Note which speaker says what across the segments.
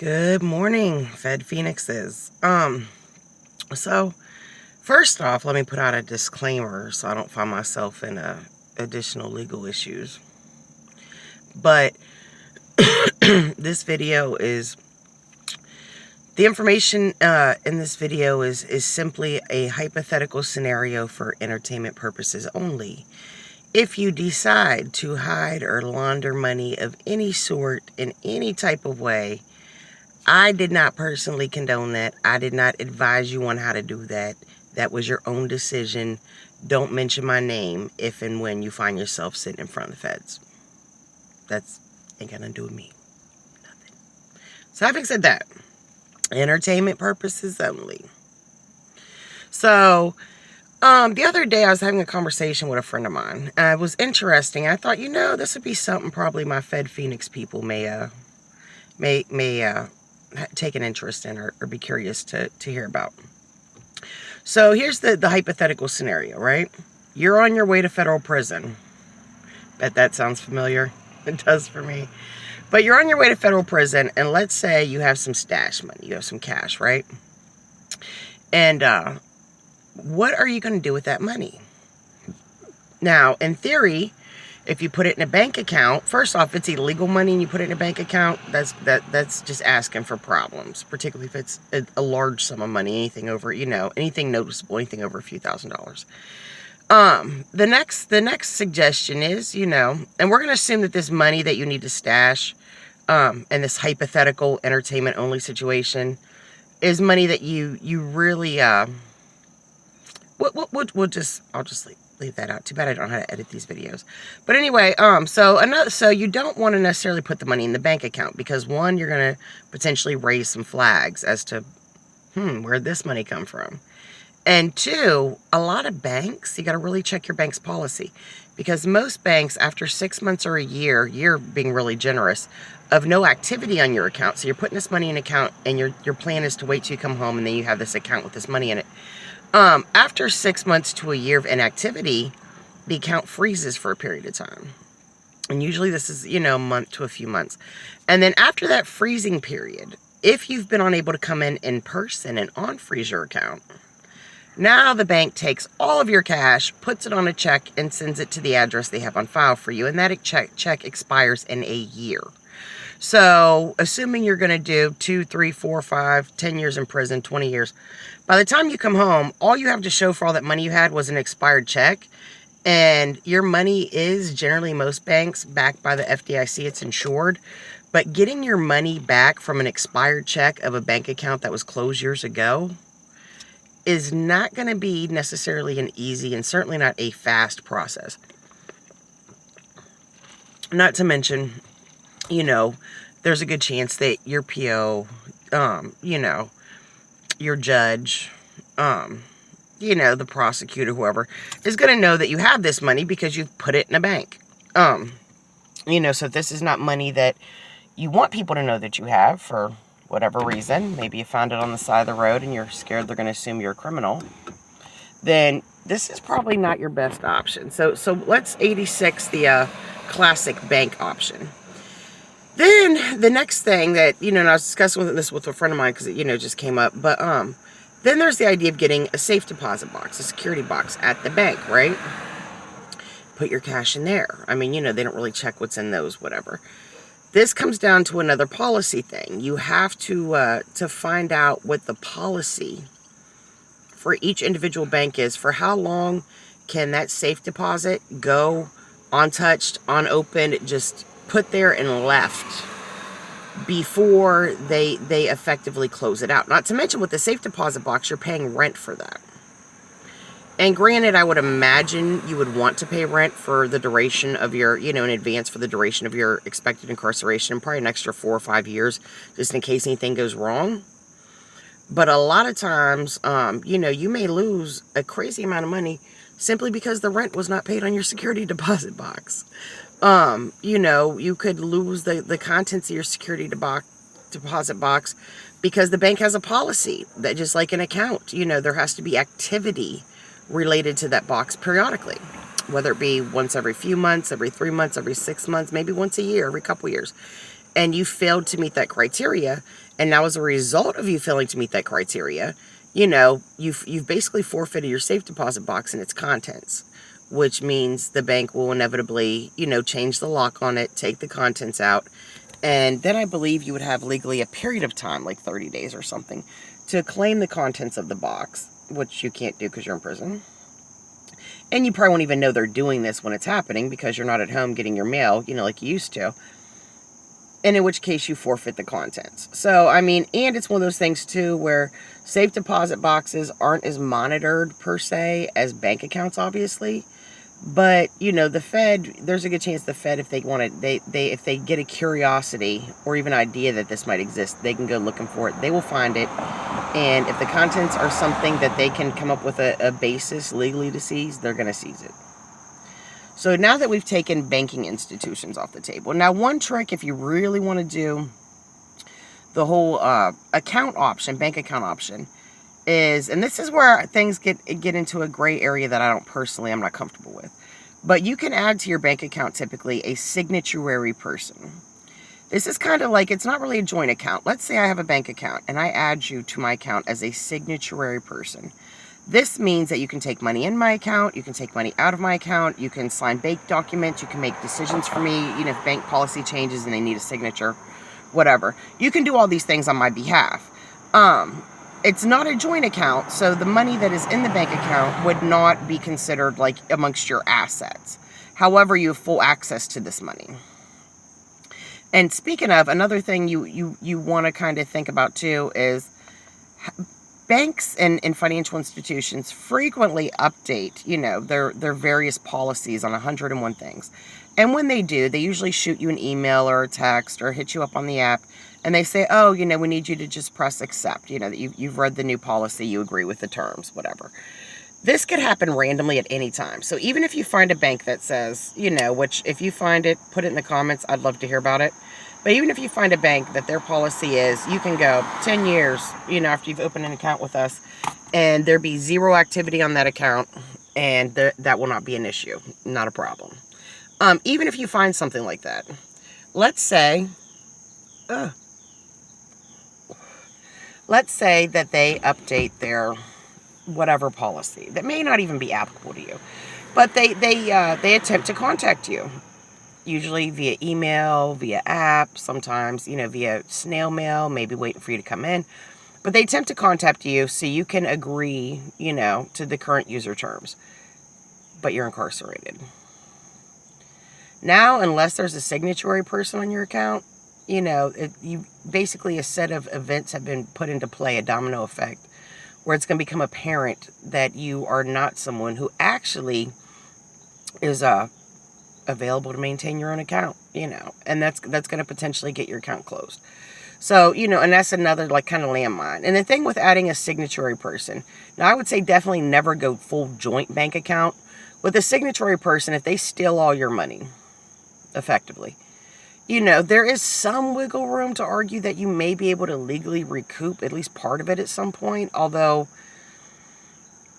Speaker 1: Good morning, Fed Phoenixes. So first off, let me put out a disclaimer so I don't find myself in additional legal issues. But this video is, the information in this video is simply a hypothetical scenario for entertainment purposes only. If you decide to hide or launder money of any sort in any type of way, I did not personally condone that. I did not advise you on how to do that. That was your own decision. Don't mention my name if and when you find yourself sitting in front of the feds. That's ain't got nothing to do with me. Nothing. So having said that, entertainment purposes only. So, the other day I was having a conversation with a friend of mine. It was interesting. I thought, this would be something probably my Fed Phoenix people may take an interest in or be curious to hear about. So here's the hypothetical scenario, right? You're on your way to federal prison. Bet that sounds familiar. It does for me. But you're on your way to federal prison, and let's say you have some stash money. You have some cash, right? And what are you going to do with that money? Now, in theory, if you put it in a bank account, first off, it's illegal money and you put it in a bank account, that's just asking for problems, particularly if it's a large sum of money, anything over, anything noticeable, anything over a few $1,000s. The next suggestion is, and we're going to assume that this money that you need to stash, in this hypothetical entertainment only situation, is money that you really, I'll just leave that out. Too bad I don't know how to edit these videos. But anyway, so you don't want to necessarily put the money in the bank account because, one, you're going to potentially raise some flags as to, where'd this money come from? And two, a lot of banks, you got to really check your bank's policy, because most banks, after 6 months or a year being really generous, of no activity on your account, so you're putting this money in an account and your plan is to wait till you come home and then you have this account with this money in it. After 6 months to a year of inactivity, the account freezes for a period of time. And usually this is, a month to a few months. And then after that freezing period, if you've been unable to come in person and unfreeze your account, now the bank takes all of your cash, puts it on a check, and sends it to the address they have on file for you. And that check expires in a year. So, assuming you're going to do 2, 3, 4, 5, 10 years in prison, 20 years, by the time you come home, all you have to show for all that money you had was an expired check. And your money is, generally most banks, backed by the FDIC, it's insured. But getting your money back from an expired check of a bank account that was closed years ago is not going to be necessarily an easy and certainly not a fast process. Not to mention, there's a good chance that your PO, your judge, the prosecutor, whoever, is going to know that you have this money because you've put it in a bank. So if this is not money that you want people to know that you have for whatever reason, maybe you found it on the side of the road and you're scared they're going to assume you're a criminal, then this is probably not your best option. So let's 86 the classic bank option. Then the next thing that, and I was discussing this with a friend of mine because it, just came up, but then there's the idea of getting a safe deposit box, a security box at the bank, right? Put your cash in there. I mean, they don't really check what's in those, whatever. This comes down to another policy thing. You have to find out what the policy for each individual bank is. For how long can that safe deposit go untouched, unopened, just put there and left before they effectively close it out? Not to mention, with the safe deposit box, you're paying rent for that. And granted, I would imagine you would want to pay rent for the duration of your, in advance for the duration of your expected incarceration, probably an extra 4 or 5 years, just in case anything goes wrong. But a lot of times, you may lose a crazy amount of money simply because the rent was not paid on your security deposit box. You could lose the contents of your security deposit box because the bank has a policy that, just like an account, there has to be activity related to that box periodically, whether it be once every few months, every 3 months, every 6 months, maybe once a year, every couple years. and you failed to meet that criteria, and now as a result of you failing to meet that criteria, you've basically forfeited your safe deposit box and its contents, which means the bank will inevitably, change the lock on it, take the contents out, and then I believe you would have legally a period of time, like 30 days or something, to claim the contents of the box, which you can't do because you're in prison. And you probably won't even know they're doing this when it's happening because you're not at home getting your mail, like you used to. And in which case you forfeit the contents. So, and it's one of those things too where safe deposit boxes aren't as monitored per se as bank accounts, obviously. But, the Fed, there's a good chance the Fed, if they want to, if they get a curiosity or even idea that this might exist, they can go looking for it. They will find it. And if the contents are something that they can come up with a basis legally to seize, they're going to seize it. So now that we've taken banking institutions off the table, now one trick if you really want to do the whole account option, bank account option, is, and this is where things get into a gray area that I'm not comfortable with, but you can add to your bank account typically a signatory person. This is kind of like, it's not really a joint account. Let's say I have a bank account and I add you to my account as a signatory person. This means that you can take money in my account, you can take money out of my account, you can sign bank documents, you can make decisions for me, if bank policy changes and they need a signature, whatever. You can do all these things on my behalf. It's not a joint account, so the money that is in the bank account would not be considered like amongst your assets. However, you have full access to this money. And speaking of, another thing you want to kind of think about too is banks and financial institutions frequently update, their various policies on 101 things. And when they do, they usually shoot you an email or a text or hit you up on the app. And they say, oh, we need you to just press accept, that you've read the new policy, you agree with the terms, whatever. This could happen randomly at any time. So even if you find a bank that says, which if you find it, put it in the comments, I'd love to hear about it. But even if you find a bank that their policy is, you can go 10 years, after you've opened an account with us, and there be zero activity on that account, and that will not be an issue, not a problem. Even if you find something like that, let's say that they update their whatever policy that may not even be applicable to you, but they attempt to contact you, usually via email, via app, sometimes via snail mail, maybe waiting for you to come in, but they attempt to contact you so you can agree to the current user terms, but you're incarcerated. Now, unless there's a signatory person on your account, you basically, a set of events have been put into play, a domino effect, where it's going to become apparent that you are not someone who actually is available to maintain your own account, and that's going to potentially get your account closed. So, and that's another kind of landmine. And the thing with adding a signatory person, now I would say definitely never go full joint bank account. With a signatory person, if they steal all your money, effectively, there is some wiggle room to argue that you may be able to legally recoup at least part of it at some point. Although,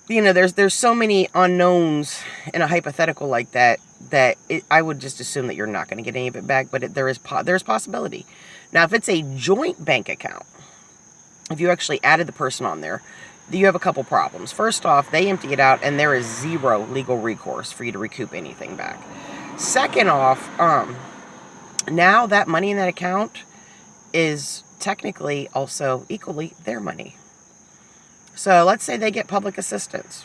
Speaker 1: there's so many unknowns in a hypothetical like that I would just assume that you're not going to get any of it back. But there's possibility. Now, if it's a joint bank account, if you actually added the person on there, you have a couple problems. First off, they empty it out and there is zero legal recourse for you to recoup anything back. Second off, now that money in that account is technically also equally their money. So let's say they get public assistance.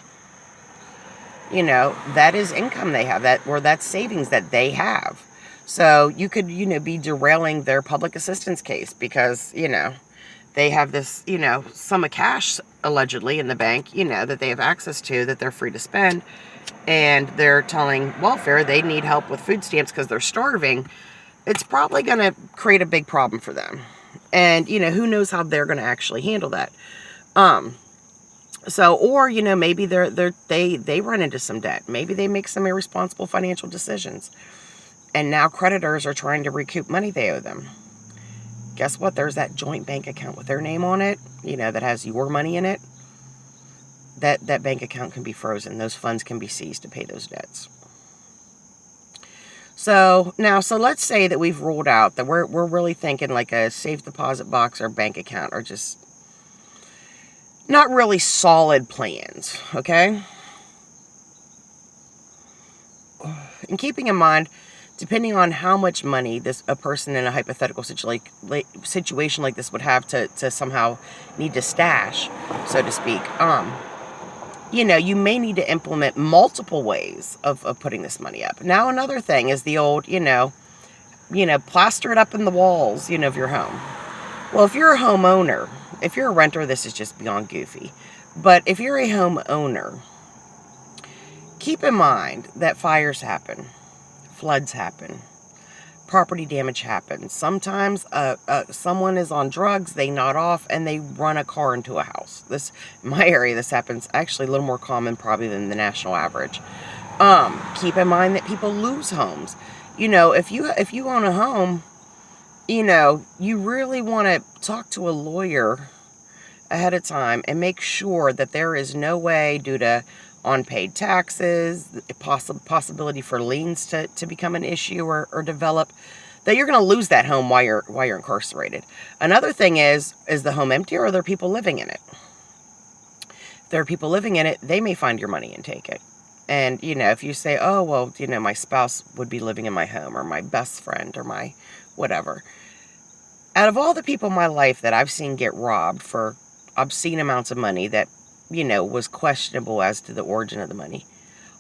Speaker 1: That is income they have, that's savings that they have. So you could, be derailing their public assistance case because, they have this, sum of cash allegedly in the bank, that they have access to, that they're free to spend. And they're telling welfare they need help with food stamps because they're starving. It's probably going to create a big problem for them. And, who knows how they're going to actually handle that. Or, maybe they run into some debt. Maybe they make some irresponsible financial decisions. And now creditors are trying to recoup money they owe them. Guess what? There's that joint bank account with their name on it, that has your money in it. That bank account can be frozen. Those funds can be seized to pay those debts. So now, so let's say that we've ruled out that we're really thinking like a safe deposit box or bank account are just not really solid plans, okay? And keeping in mind, depending on how much money a person in a hypothetical situation like this would have to somehow need to stash, so to speak, you may need to implement multiple ways of putting this money up. Now, another thing is the old, plaster it up in the walls, of your home. Well, if you're a homeowner, if you're a renter, this is just beyond goofy. But if you're a homeowner, keep in mind that fires happen, floods happen, property damage happens. Sometimes someone is on drugs, they nod off, and they run a car into a house. In my area, this happens actually a little more common probably than the national average. Keep in mind that people lose homes. If you own a home, you really want to talk to a lawyer ahead of time and make sure that there is no way, due to unpaid taxes, possibility for liens to become an issue or develop, that you're going to lose that home while you're incarcerated. Another thing is the home empty, or are there people living in it? If there are people living in it, they may find your money and take it. And, if you say, oh, well, my spouse would be living in my home, or my best friend, or my whatever. Out of all the people in my life that I've seen get robbed for obscene amounts of money that, was questionable as to the origin of the money,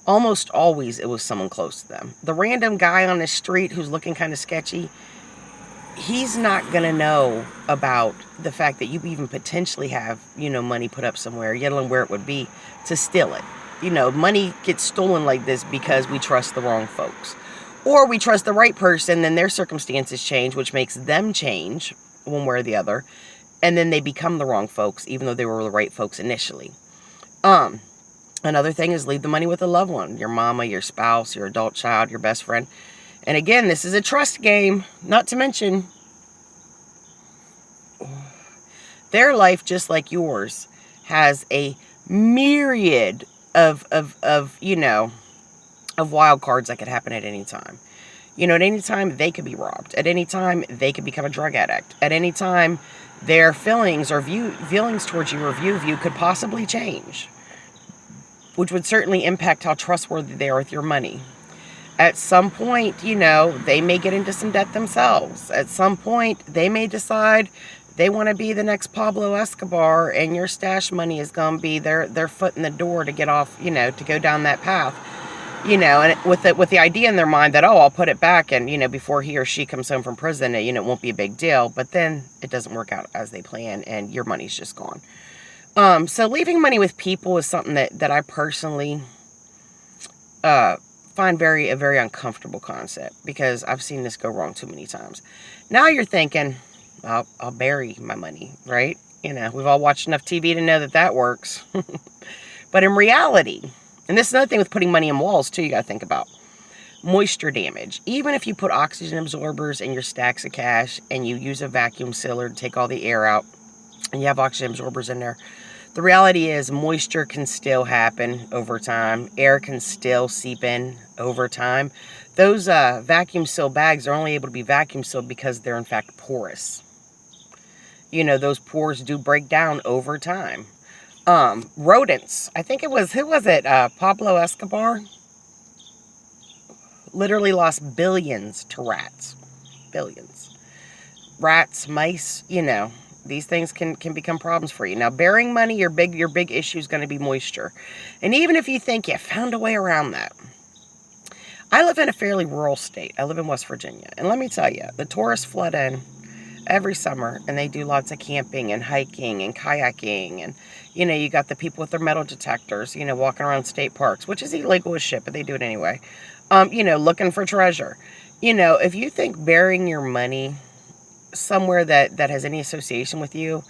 Speaker 1: almost always it was someone close to them. The random guy on the street who's looking kind of sketchy, he's not going to know about the fact that you even potentially have, money put up somewhere, yet alone where it would be, to steal it. Money gets stolen like this because we trust the wrong folks. Or we trust the right person, then their circumstances change, which makes them change one way or the other. And then they become the wrong folks, even though they were the right folks initially. Another thing is leave the money with a loved one. Your mama, your spouse, your adult child, your best friend. And again, this is a trust game. Not to mention, their life, just like yours, has a myriad of wild cards that could happen at any time. At any time, they could be robbed. At any time, they could become a drug addict. At any time, their feelings towards you or view of you could possibly change, which would certainly impact how trustworthy they are with your money. At some point, they may get into some debt themselves. At some point, they may decide they want to be the next Pablo Escobar, and your stash money is going to be their foot in the door to get off, to go down that path. And with the idea in their mind that, oh, I'll put it back, and, before he or she comes home from prison, it won't be a big deal. But then it doesn't work out as they plan, and your money's just gone. So leaving money with people is something that I personally find a very uncomfortable concept, because I've seen this go wrong too many times. Now you're thinking, I'll bury my money, right? We've all watched enough TV to know that works. But in reality, and this is another thing with putting money in walls, too, you got to think about. Moisture damage. Even if you put oxygen absorbers in your stacks of cash and you use a vacuum sealer to take all the air out, and you have oxygen absorbers in there, the reality is moisture can still happen over time. Air can still seep in over time. Those vacuum seal bags are only able to be vacuum sealed because they're, in fact, porous. Those pores do break down over time. Rodents. I think it was, who was it? Pablo Escobar literally lost billions to rats. Billions. Rats, mice, these things can become problems for you. Now, burying money, your big issue is going to be moisture. And even if you think you found a way around that, I live in a fairly rural state. I live in West Virginia. And let me tell you, the tourists flood in every summer, and they do lots of camping and hiking and kayaking, and you got the people with their metal detectors, walking around state parks, which is illegal as shit, but they do it anyway. Looking for treasure. If you think burying your money somewhere that has any association with you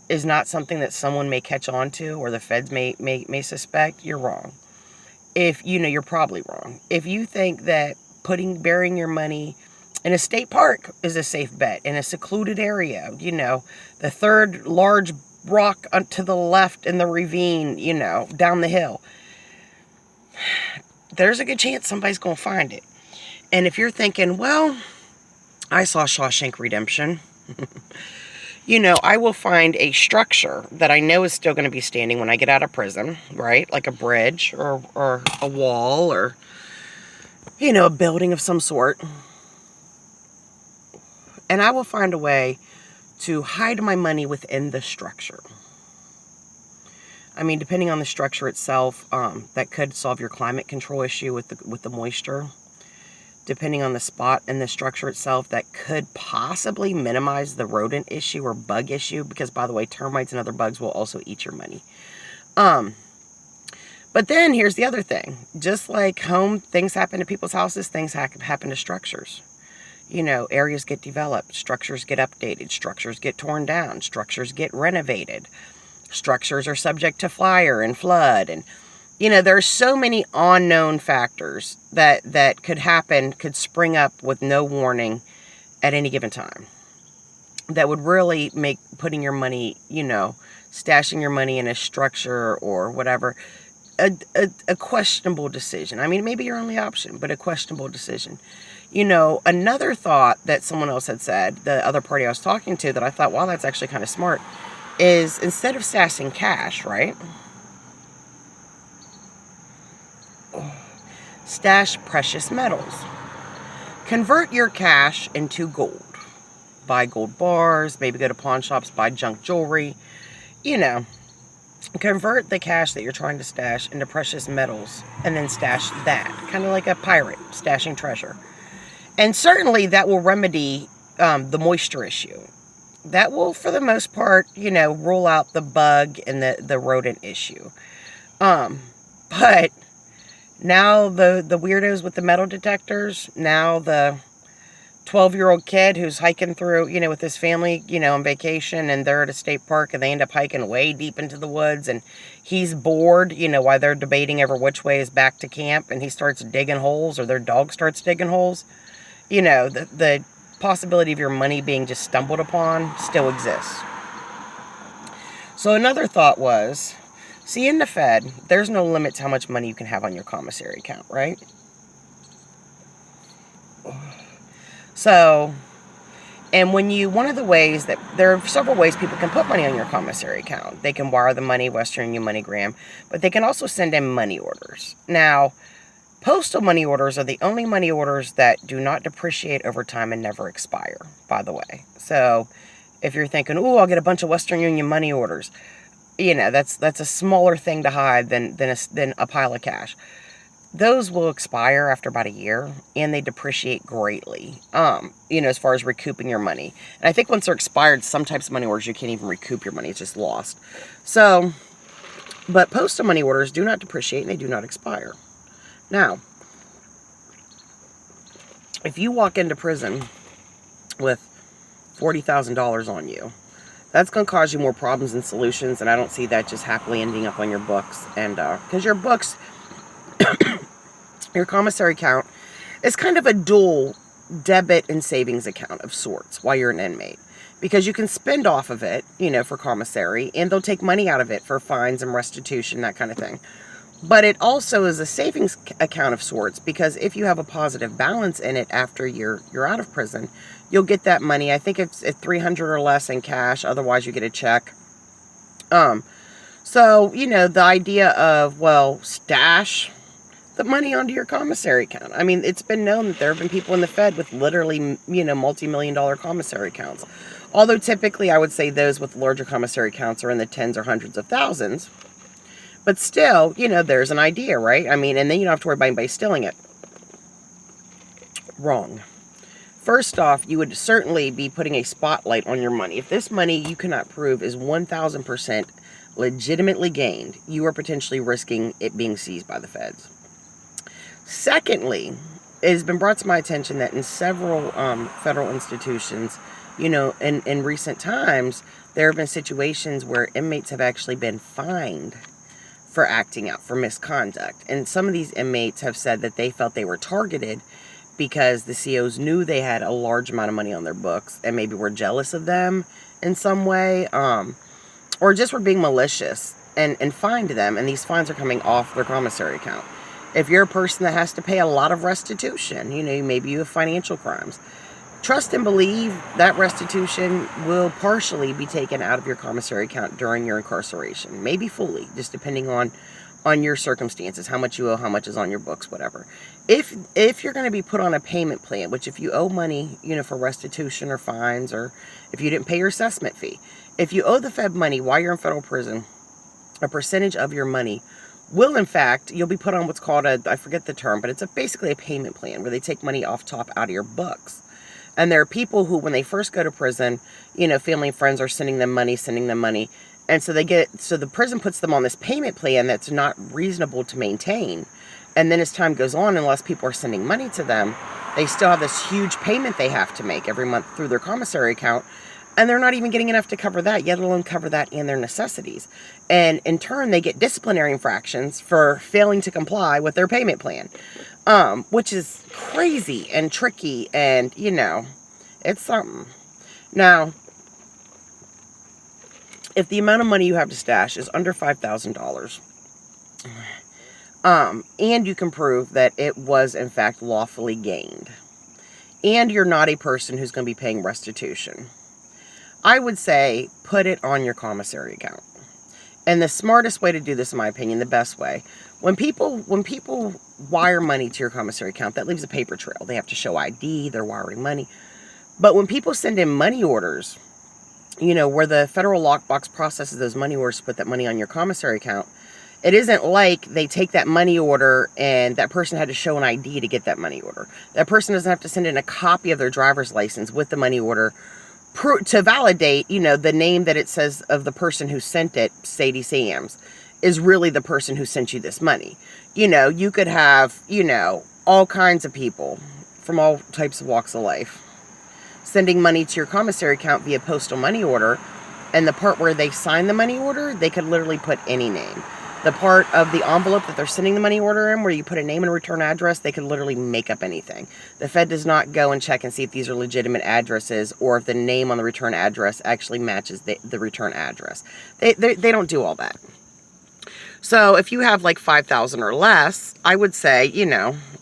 Speaker 1: is not something that someone may catch on to, or the feds may suspect, you're wrong. If you're probably wrong. If you think that burying your money in a state park is a safe bet, in a secluded area, the third large rock to the left in the ravine, down the hill, there's a good chance somebody's going to find it. And if you're thinking, well, I saw Shawshank Redemption, I will find a structure that I know is still going to be standing when I get out of prison, right? Like a bridge or a wall or, a building of some sort. And I will find a way to hide my money within the structure. I mean, depending on the structure itself, that could solve your climate control issue with the moisture. Depending on the spot and the structure itself, that could possibly minimize the rodent issue or bug issue, because, by the way, termites and other bugs will also eat your money. But then here's the other thing. Just like things happen to people's houses, things happen to structures. Areas get developed, structures get updated, structures get torn down, structures get renovated. Structures are subject to fire and flood, and there are so many unknown factors that could happen, could spring up with no warning at any given time. That would really make putting your money, stashing your money in a structure or whatever, a questionable decision. I mean, maybe your only option, but a questionable decision. Another thought that someone else had said, the other party I was talking to, that I thought, wow, that's actually kind of smart, is instead of stashing cash, right? Stash precious metals. Convert your cash into gold. Buy gold bars, maybe go to pawn shops, buy junk jewelry. Convert the cash that you're trying to stash into precious metals and then stash that. Kind of like a pirate stashing treasure. And certainly that will remedy the moisture issue. That will, for the most part, rule out the bug and the rodent issue. But now the weirdos with the metal detectors, now the 12-year-old kid who's hiking through, with his family, on vacation, and they're at a state park and they end up hiking way deep into the woods, and he's bored, while they're debating over which way is back to camp, and he starts digging holes, or their dog starts digging holes. The possibility of your money being just stumbled upon still exists. So another thought was, see, in the Fed, there's no limit to how much money you can have on your commissary account, right? So, and one of the ways that, there are several ways people can put money on your commissary account. They can wire the money, Western Union, MoneyGram, but they can also send in money orders. Now, postal money orders are the only money orders that do not depreciate over time and never expire, by the way. So, if you're thinking, oh, I'll get a bunch of Western Union money orders, that's a smaller thing to hide than a pile of cash. Those will expire after about a year, and they depreciate greatly, as far as recouping your money. And I think once they're expired, some types of money orders, you can't even recoup your money. It's just lost. So, but postal money orders do not depreciate, and they do not expire. Now, if you walk into prison with $40,000 on you, that's going to cause you more problems and solutions, and I don't see that just happily ending up on your books. And because your books, your commissary account is kind of a dual debit and savings account of sorts while you're an inmate. Because you can spend off of it, for commissary, and they'll take money out of it for fines and restitution, that kind of thing. But it also is a savings account of sorts, because if you have a positive balance in it after you're out of prison, you'll get that money. I think it's at $300 or less in cash. Otherwise, you get a check. So, the idea of, stash the money onto your commissary account. I mean, it's been known that there have been people in the Fed with literally, multi-million-dollar commissary accounts. Although typically, I would say those with larger commissary accounts are in the tens or hundreds of thousands. But still, there's an idea, right? I mean, and then you don't have to worry about anybody stealing it. Wrong. First off, you would certainly be putting a spotlight on your money. If this money you cannot prove is 1,000% legitimately gained, you are potentially risking it being seized by the feds. Secondly, it has been brought to my attention that in several federal institutions, in recent times, there have been situations where inmates have actually been fined for acting out, for misconduct. And some of these inmates have said that they felt they were targeted because the COs knew they had a large amount of money on their books and maybe were jealous of them in some way, or just were being malicious and fined them, and these fines are coming off their commissary account. If you're a person that has to pay a lot of restitution, maybe you have financial crimes, trust and believe that restitution will partially be taken out of your commissary account during your incarceration. Maybe fully, just depending on your circumstances, how much you owe, how much is on your books, whatever. If you're going to be put on a payment plan, which if you owe money, for restitution or fines, or if you didn't pay your assessment fee, if you owe the Fed money while you're in federal prison, a percentage of your money will, in fact, you'll be put on what's called I forget the term, but it's basically a payment plan where they take money off top out of your books. And there are people who, when they first go to prison, family and friends are sending them money. And so the prison puts them on this payment plan that's not reasonable to maintain. And then as time goes on, unless people are sending money to them, they still have this huge payment they have to make every month through their commissary account. And they're not even getting enough to cover that, yet alone cover that and their necessities. And in turn, they get disciplinary infractions for failing to comply with their payment plan, which is crazy and tricky, and, it's something. Now, if the amount of money you have to stash is under $5,000, and you can prove that it was, in fact, lawfully gained, and you're not a person who's going to be paying restitution, I would say put it on your commissary account. And the smartest way to do this, in my opinion, the best way, when people wire money to your commissary account, that leaves a paper trail. They have to show ID, they're wiring money. But when people send in money orders, where the federal lockbox processes those money orders to put that money on your commissary account, it isn't like they take that money order and that person had to show an ID to get that money order. That person doesn't have to send in a copy of their driver's license with the money order to validate, the name that it says of the person who sent it, Sadie Sams, is really the person who sent you this money. You could have, all kinds of people from all types of walks of life sending money to your commissary account via postal money order, and the part where they sign the money order, they could literally put any name. The part of the envelope that they're sending the money order in, where you put a name and return address, they could literally make up anything. The Fed does not go and check and see if these are legitimate addresses, or if the name on the return address actually matches the return address. They don't do all that. So if you have like $5,000 or less, I would say,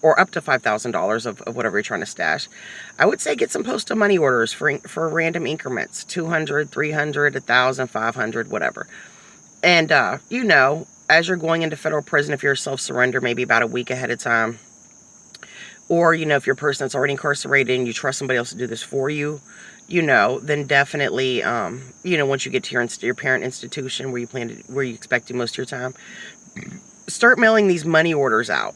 Speaker 1: or up to $5,000 of whatever you're trying to stash, I would say get some postal money orders for random increments, 200, 300, 1,000, 500, whatever. And, as you're going into federal prison, if you're a self-surrender, maybe about a week ahead of time, or, if you're a person that's already incarcerated and you trust somebody else to do this for you, then definitely, once you get to your parent institution where you expect to do most of your time, start mailing these money orders out.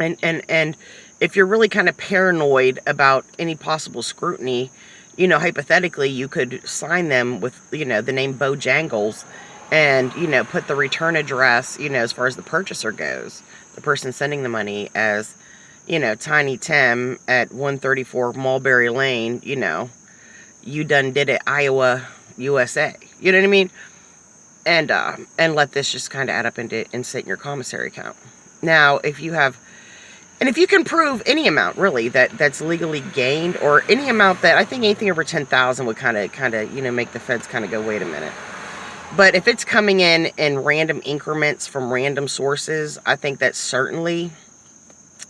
Speaker 1: And if you're really kind of paranoid about any possible scrutiny, hypothetically, you could sign them with, the name Bojangles, and, put the return address, as far as the purchaser goes, the person sending the money, as, Tiny Tim at 134 Mulberry Lane, you done did it, Iowa, USA. You know what I mean? And let this just kind of add up and sit in your commissary account. Now, if you can prove any amount, really, that's legally gained, or any amount that, I think anything over 10,000 would kind of, make the feds kind of go, wait a minute. But if it's coming in random increments from random sources, I think that certainly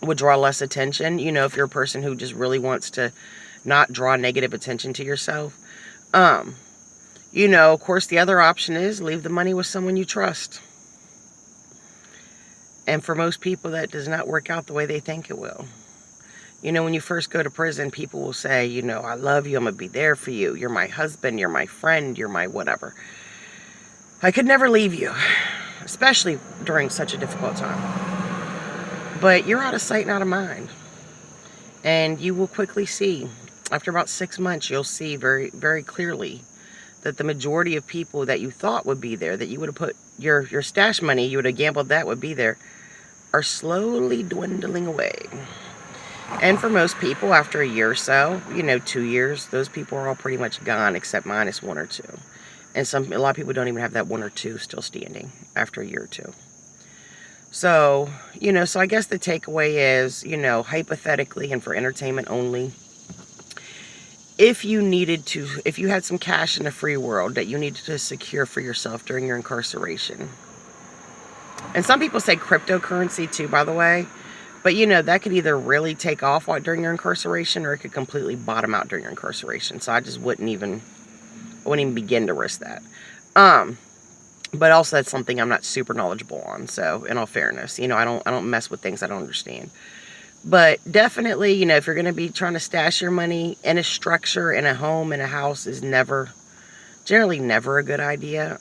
Speaker 1: would draw less attention. If you're a person who just really wants to not draw negative attention to yourself. Of course, the other option is leave the money with someone you trust. And for most people, that does not work out the way they think it will. When you first go to prison, people will say, I love you, I'm going to be there for you. You're my husband, you're my friend, you're my whatever. I could never leave you, especially during such a difficult time. But you're out of sight and out of mind. And you will quickly see, after about 6 months, you'll see very, very clearly that the majority of people that you thought would be there, that you would have put your stash money, you would have gambled that would be there, are slowly dwindling away. And for most people, after a year or so, 2 years, those people are all pretty much gone, except minus 1 or 2. And a lot of people don't even have that 1 or 2 still standing after a year or 2. So, so I guess the takeaway is, hypothetically and for entertainment only, if you had some cash in the free world that you needed to secure for yourself during your incarceration, And some people say cryptocurrency too, by the way. But, you know, that could either really take off during your incarceration, or it could completely bottom out during your incarceration. So I just wouldn't even begin to risk that. But also that's something I'm not super knowledgeable on. So in all fairness, you know, I don't mess with things I don't understand. But definitely, you know, if you're going to be trying to stash your money in a structure, in a home, in a house, is generally never a good idea.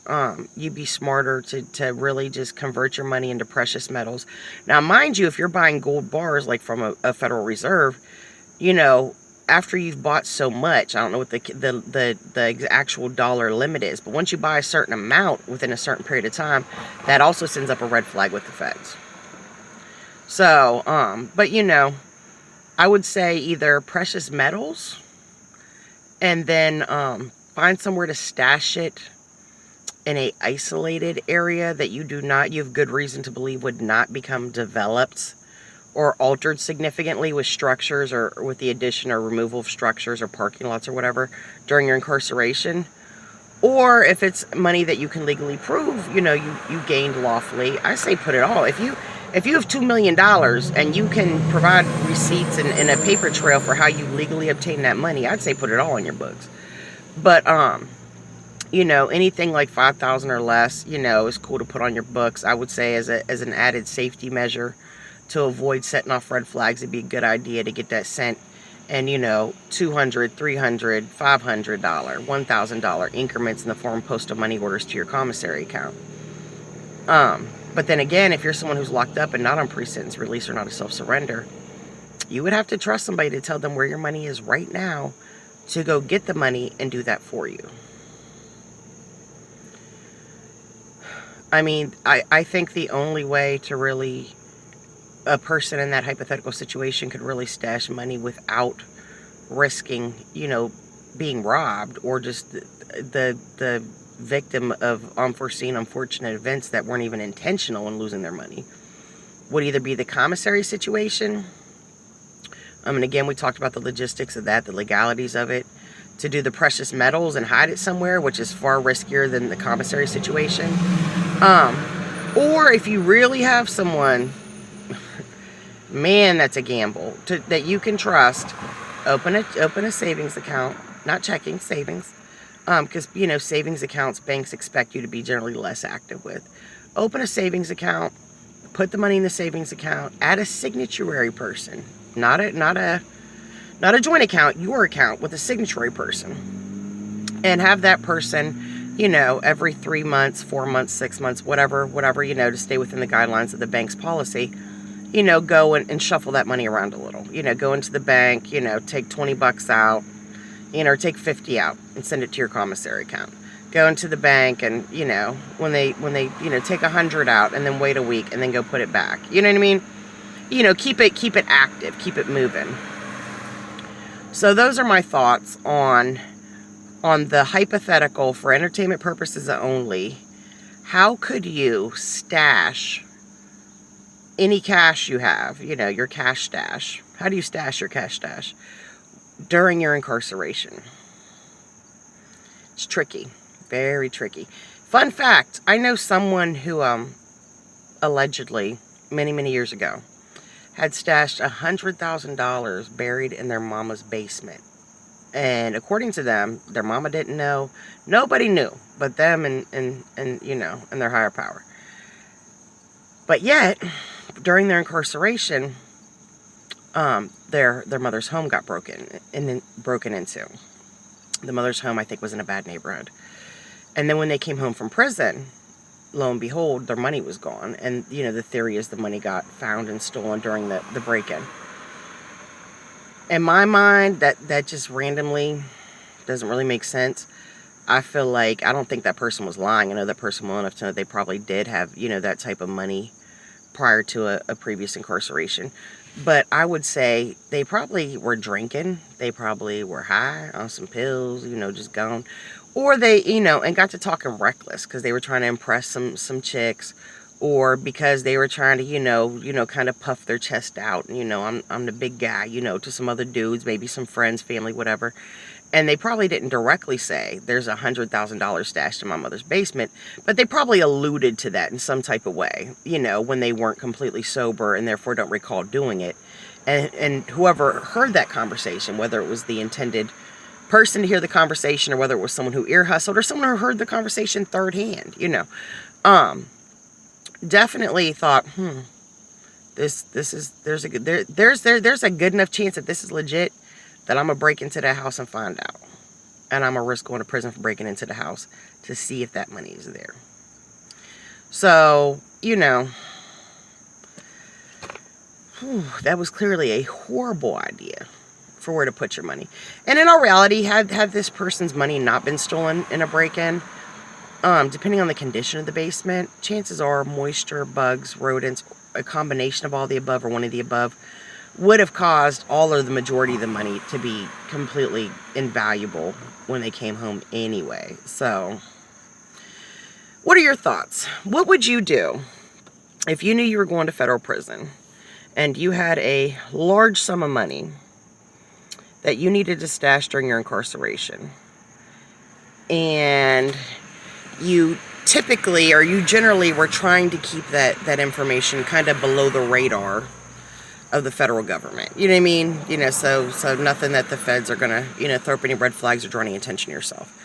Speaker 1: You'd be smarter to really just convert your money into precious metals. Now, mind you, if you're buying gold bars like from a Federal Reserve, you know, after you've bought so much, I don't know what the actual dollar limit is, but once you buy a certain amount within a certain period of time, that also sends up a red flag with the feds. So, but you know, I would say either precious metals, and then find somewhere to stash it in a isolated area that you have good reason to believe would not become developed or altered significantly with structures, or with the addition or removal of structures or parking lots or whatever during your incarceration. Or if it's money that you can legally prove, you know, you gained lawfully, I say put it all. If you have $2 million and you can provide receipts and a paper trail for how you legally obtained that money, I'd say put it all in your books. But, you know, anything like 5,000 or less, you know, is cool to put on your books. I would say as an added safety measure to avoid setting off red flags, it'd be a good idea to get that sent in, you know, $200, $300, $500, $1,000 increments in the form of postal money orders to your commissary account. But then again, if you're someone who's locked up and not on pre-sentence release or not a self-surrender, you would have to trust somebody to tell them where your money is right now to go get the money and do that for you. I mean, I think the only way to really, a person in that hypothetical situation could really stash money without risking, you know, being robbed, or just the victim of unforeseen, unfortunate events that weren't even intentional in losing their money, would either be the commissary situation. And again, we talked about the logistics of that, the legalities of it, to do the precious metals and hide it somewhere, which is far riskier than the commissary situation. Or if you really have someone, man, that's a gamble, that you can trust, open a savings account, not checking, savings, because, you know, savings accounts, banks expect you to be generally less active with. Open a savings account, put the money in the savings account, add a signatory person, not a joint account, your account with a signatory person, and have that person, you know, every 3 months, 4 months, 6 months, whatever, you know, to stay within the guidelines of the bank's policy, you know, go and shuffle that money around a little. You know, go into the bank, you know, take $20 out, you know, or take 50 out and send it to your commissary account. Go into the bank and, you know, when they you know, take 100 out and then wait a week and then go put it back. You know what I mean? You know, keep it active, keep it moving. So those are my thoughts on the hypothetical, for entertainment purposes only. How could you stash any cash you have, you know, your cash stash? How do you stash your cash stash during your incarceration? It's tricky, very tricky. Fun fact, I know someone who allegedly, many years ago, had stashed $100,000 buried in their mama's basement. And according to them, their mama didn't know. Nobody knew but them and you know, and their higher power. But yet, during their incarceration, their mother's home got broken into. The mother's home, I think, was in a bad neighborhood. And then when they came home from prison, lo and behold, their money was gone. And, you know, the theory is the money got found and stolen during the break-in. In my mind, that just randomly doesn't really make sense. I feel like, I don't think that person was lying. I know that person well enough to know they probably did have, you know, that type of money prior to a previous incarceration. But I would say they probably were drinking. They probably were high on some pills, you know, just gone. Or they, you know, and got to talking reckless because they were trying to impress some chicks, or because they were trying to, you know, kind of puff their chest out. And, you know, I'm the big guy, you know, to some other dudes, maybe some friends, family, whatever. And they probably didn't directly say, there's $100,000 stashed in my mother's basement, but they probably alluded to that in some type of way, you know, when they weren't completely sober and therefore don't recall doing it. And whoever heard that conversation, whether it was the intended person to hear the conversation or whether it was someone who ear hustled or someone who heard the conversation third hand, you know, definitely thought, there's a good enough chance that this is legit that I'm going to break into that house and find out. And I'm going to risk going to prison for breaking into the house to see if that money is there. So, you know, that was clearly a horrible idea for where to put your money. And in all reality, had this person's money not been stolen in a break-in, depending on the condition of the basement, chances are moisture, bugs, rodents, a combination of all the above or one of the above would have caused all or the majority of the money to be completely invaluable when they came home anyway. So, what are your thoughts? What would you do if you knew you were going to federal prison and you had a large sum of money that you needed to stash during your incarceration? And you typically, or you generally, were trying to keep that information kind of below the radar of the federal government. You know what I mean? You know, so nothing that the feds are gonna, you know, throw up any red flags or draw any attention to yourself.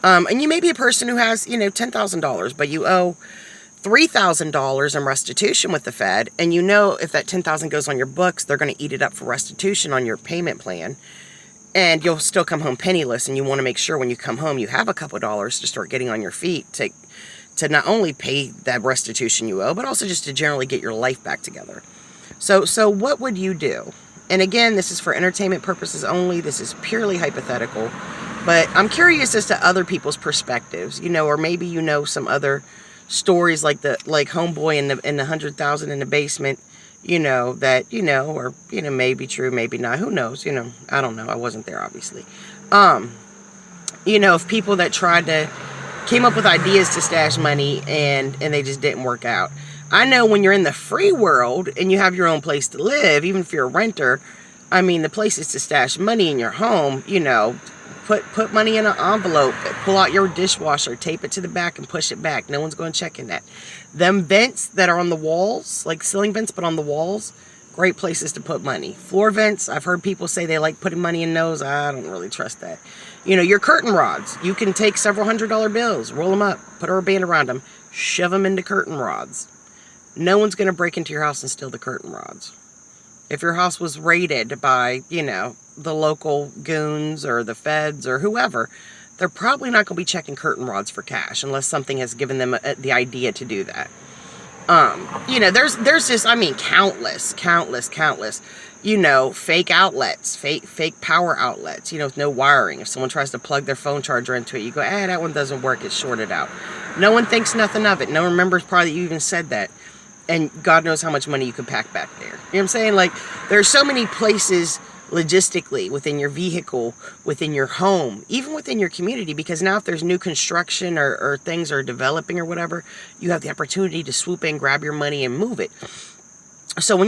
Speaker 1: And you may be a person who has, you know, $10,000, but you owe $3,000 in restitution with the Fed, and you know if that $10,000 goes on your books, they're going to eat it up for restitution on your payment plan, and you'll still come home penniless, and you want to make sure when you come home you have a couple dollars to start getting on your feet to not only pay that restitution you owe, but also just to generally get your life back together. So what would you do? And again, this is for entertainment purposes only. This is purely hypothetical, but I'm curious as to other people's perspectives, you know, or maybe you know some other stories like homeboy in the 100,000 in the basement, you know, that, you know, or, you know, may be true, maybe not, who knows, you know, I don't know, I wasn't there, obviously. You know, if people that came up with ideas to stash money and they just didn't work out. I know when you're in the free world and you have your own place to live, even if you're a renter, I mean, the places to stash money in your home, you know, put money in an envelope, pull out your dishwasher, tape it to the back and push it back. No one's going to check in that. Them vents that are on the walls, like ceiling vents, but on the walls, great places to put money. Floor vents, I've heard people say they like putting money in those. I don't really trust that. You know, your curtain rods, you can take several $100 bills, roll them up, put a band around them, shove them into curtain rods. No one's going to break into your house and steal the curtain rods. If your house was raided by, you know, the local goons or the feds or whoever, they're probably not going to be checking curtain rods for cash unless something has given them the idea to do that. You know, there's just, I mean, countless, you know, fake outlets, fake power outlets, you know, with no wiring. If someone tries to plug their phone charger into it, you go, that one doesn't work, it's shorted out. No one thinks nothing of it. No one remembers probably that you even said that. And God knows how much money you could pack back there. You know what I'm saying? Like, there are so many places logistically within your vehicle, within your home, even within your community, because now if there's new construction or things are developing or whatever, you have the opportunity to swoop in, grab your money and move it. So when